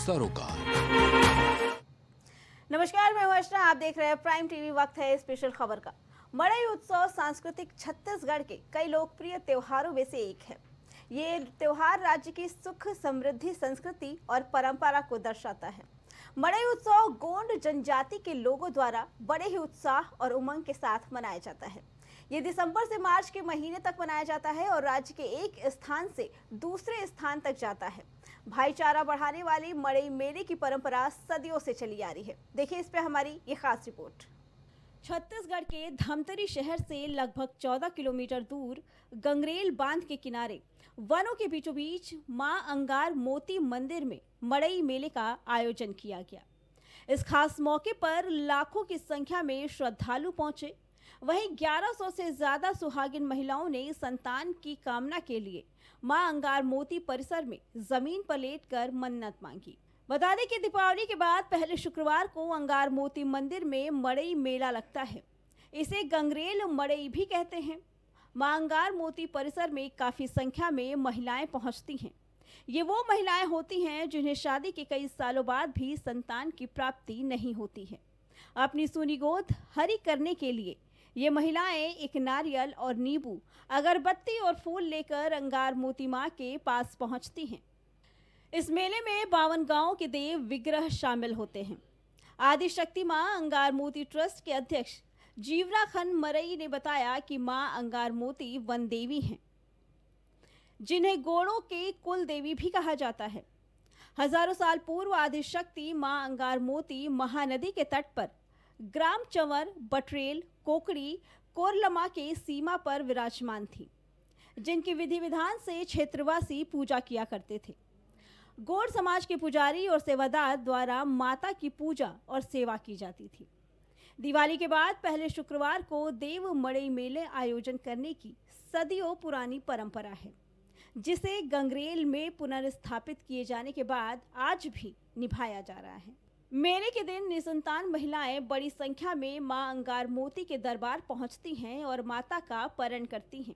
सरोकार। नमस्कार, मैं हूं अर्चना, आप देख रहे हैं प्राइम टीवी। वक्त है स्पेशल खबर का। मड़ई उत्सव सांस्कृतिक छत्तीसगढ़ के कई लोकप्रिय त्योहारों में से एक है। ये त्योहार राज्य की सुख, समृद्धि, संस्कृति और परंपरा को दर्शाता है। मड़ई उत्सव गोंड जनजाति के लोगों द्वारा बड़े ही उत्साह और उमंग के साथ मनाया जाता है। ये दिसंबर से मार्च के महीने तक मनाया जाता है और राज्य के एक स्थान से दूसरे स्थान तक जाता है। भाईचारा बढ़ाने वाली मड़ई मेले की परंपरा सदियों से चली आ रही है। देखिए इस पे हमारी ये खास रिपोर्ट। छत्तीसगढ़ के धमतरी शहर से लगभग 14 किलोमीटर दूर गंगरेल बांध के किनारे वनों के बीचों बीच मां अंगार मोती मंदिर में मड़ई मेले का आयोजन किया गया। इस खास मौके पर लाखों की संख्या में श्रद्धालु पहुंचे। वहीं 1100 से ज्यादा सुहागिन महिलाओं ने संतान की कामना के लिए मां अंगार मोती परिसर में जमीन पर लेटकर मन्नत मांगी। बता दें कि दीपावली के बाद पहले शुक्रवार को अंगार मोती मंदिर में मड़ई मेला लगता है। इसे गंगरेल मड़ई भी कहते हैं। मां अंगार मोती परिसर में काफी संख्या में महिलाएं पहुंचती हैं। ये वो महिलाएं होती हैं जिन्हें शादी के कई सालों बाद भी संतान की प्राप्ति नहीं होती है। अपनी सूनी गोद हरी करने के लिए ये महिलाएं एक नारियल और नींबू, अगरबत्ती और फूल लेकर अंगार मोती मां के पास पहुंचती हैं। इस मेले में 52 गांवों के देव विग्रह शामिल होते हैं। आदि शक्ति मां अंगार मोती ट्रस्ट के अध्यक्ष जीवराखन मरई ने बताया कि मां अंगार मोती वन देवी हैं, जिन्हें गोड़ों के कुल देवी भी कहा जाता है। हजारों साल पूर्व आदि शक्ति मां अंगार मोती महानदी के तट पर ग्राम चंवर, बटरेल, कोकड़ी, कोरलमा के सीमा पर विराजमान थी, जिनकी विधि विधान से क्षेत्रवासी पूजा किया करते थे। गौड़ समाज के पुजारी और सेवादार द्वारा माता की पूजा और सेवा की जाती थी। दिवाली के बाद पहले शुक्रवार को देव मड़ई मेले आयोजन करने की सदियों पुरानी परंपरा है, जिसे गंगरेल में पुनर्स्थापित किए जाने के बाद आज भी निभाया जा रहा है। मेले के दिन निसंतान महिलाएं बड़ी संख्या में मां अंगार मोती के दरबार पहुंचती हैं और माता का परण करती हैं।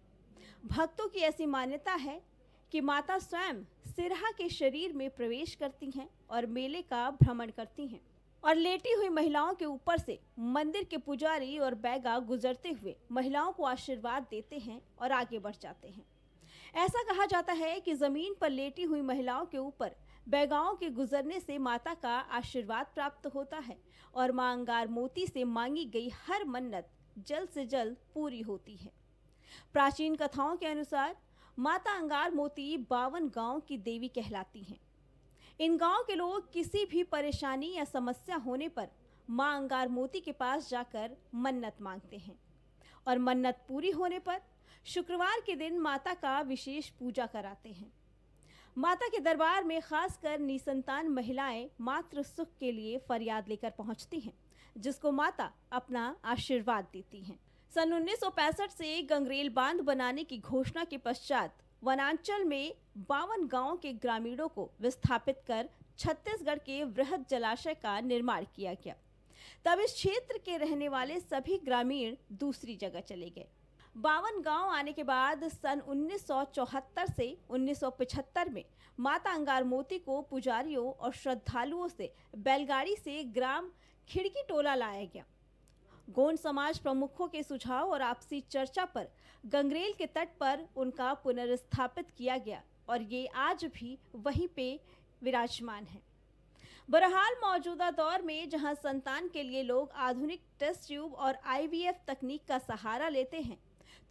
भक्तों की ऐसी मान्यता है कि माता स्वयं सिरहा के शरीर में प्रवेश करती हैं और मेले का भ्रमण करती हैं और लेटी हुई महिलाओं के ऊपर से मंदिर के पुजारी और बैगा गुजरते हुए महिलाओं को आशीर्वाद देते हैं और आगे बढ़ जाते हैं। ऐसा कहा जाता है कि जमीन पर लेटी हुई महिलाओं के ऊपर बैगाओं के गुजरने से माता का आशीर्वाद प्राप्त होता है और मां अंगार मोती से मांगी गई हर मन्नत जल्द से जल्द पूरी होती है। प्राचीन कथाओं के अनुसार माता अंगार मोती 52 गांव की देवी कहलाती हैं। इन गांव के लोग किसी भी परेशानी या समस्या होने पर मां अंगार मोती के पास जाकर मन्नत मांगते हैं और मन्नत पूरी होने पर शुक्रवार के दिन माता का विशेष पूजा कराते हैं। माता के दरबार में खासकर निसंतान महिलाएं मातृ सुख के लिए फरियाद लेकर पहुंचती हैं, जिसको माता अपना आशीर्वाद देती हैं। सन 1965 से गंगरेल बांध बनाने की घोषणा के पश्चात वनांचल में 52 गांवों के ग्रामीणों को विस्थापित कर छत्तीसगढ़ के वृहद जलाशय का निर्माण किया गया। तब इस क्षेत्र के रहने वाले सभी ग्रामीण दूसरी जगह चले गए। 52 गांव आने के बाद सन 1974 से 1975 में माता अंगार मोती को पुजारियों और श्रद्धालुओं से बैलगाड़ी से ग्राम खिड़की टोला लाया गया। गोंड समाज प्रमुखों के सुझाव और आपसी चर्चा पर गंगरेल के तट पर उनका पुनर्स्थापित किया गया और ये आज भी वहीं पे विराजमान है। बहरहाल मौजूदा दौर में जहां संतान के लिए लोग आधुनिक टेस्ट ट्यूब और IVF तकनीक का सहारा लेते हैं,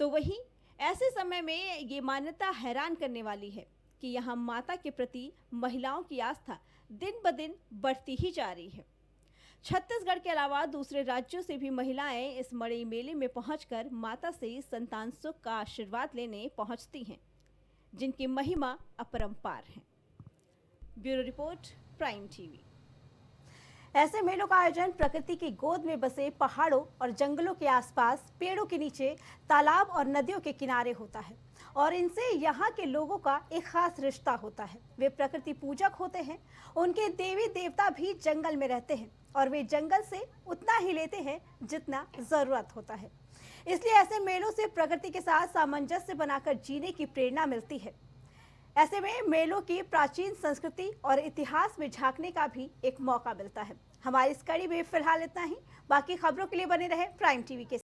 तो वहीं ऐसे समय में ये मान्यता हैरान करने वाली है कि यहाँ माता के प्रति महिलाओं की आस्था दिन ब दिन बढ़ती ही जा रही है। छत्तीसगढ़ के अलावा दूसरे राज्यों से भी महिलाएं इस मड़ई मेले में पहुंचकर माता से संतान सुख का आशीर्वाद लेने पहुंचती हैं, जिनकी महिमा अपरंपार है। Bureau report, prime TV. ऐसे मेलों का आयोजन प्रकृति की गोद में बसे पहाड़ों और जंगलों के आसपास, पेड़ों के नीचे, तालाब और नदियों के किनारे होता है और इनसे यहाँ के लोगों का एक खास रिश्ता होता है। वे प्रकृति पूजक होते हैं। उनके देवी देवता भी जंगल में रहते हैं और वे जंगल से उतना ही लेते हैं जितना जरूरत होता है। इसलिए ऐसे मेलों से प्रकृति के साथ सामंजस्य बनाकर जीने की प्रेरणा मिलती है। ऐसे में मेलों की प्राचीन संस्कृति और इतिहास में झांकने का भी एक मौका मिलता है। हमारी इस कड़ी में फिलहाल इतना ही। बाकी खबरों के लिए बने रहे प्राइम टीवी के साथ।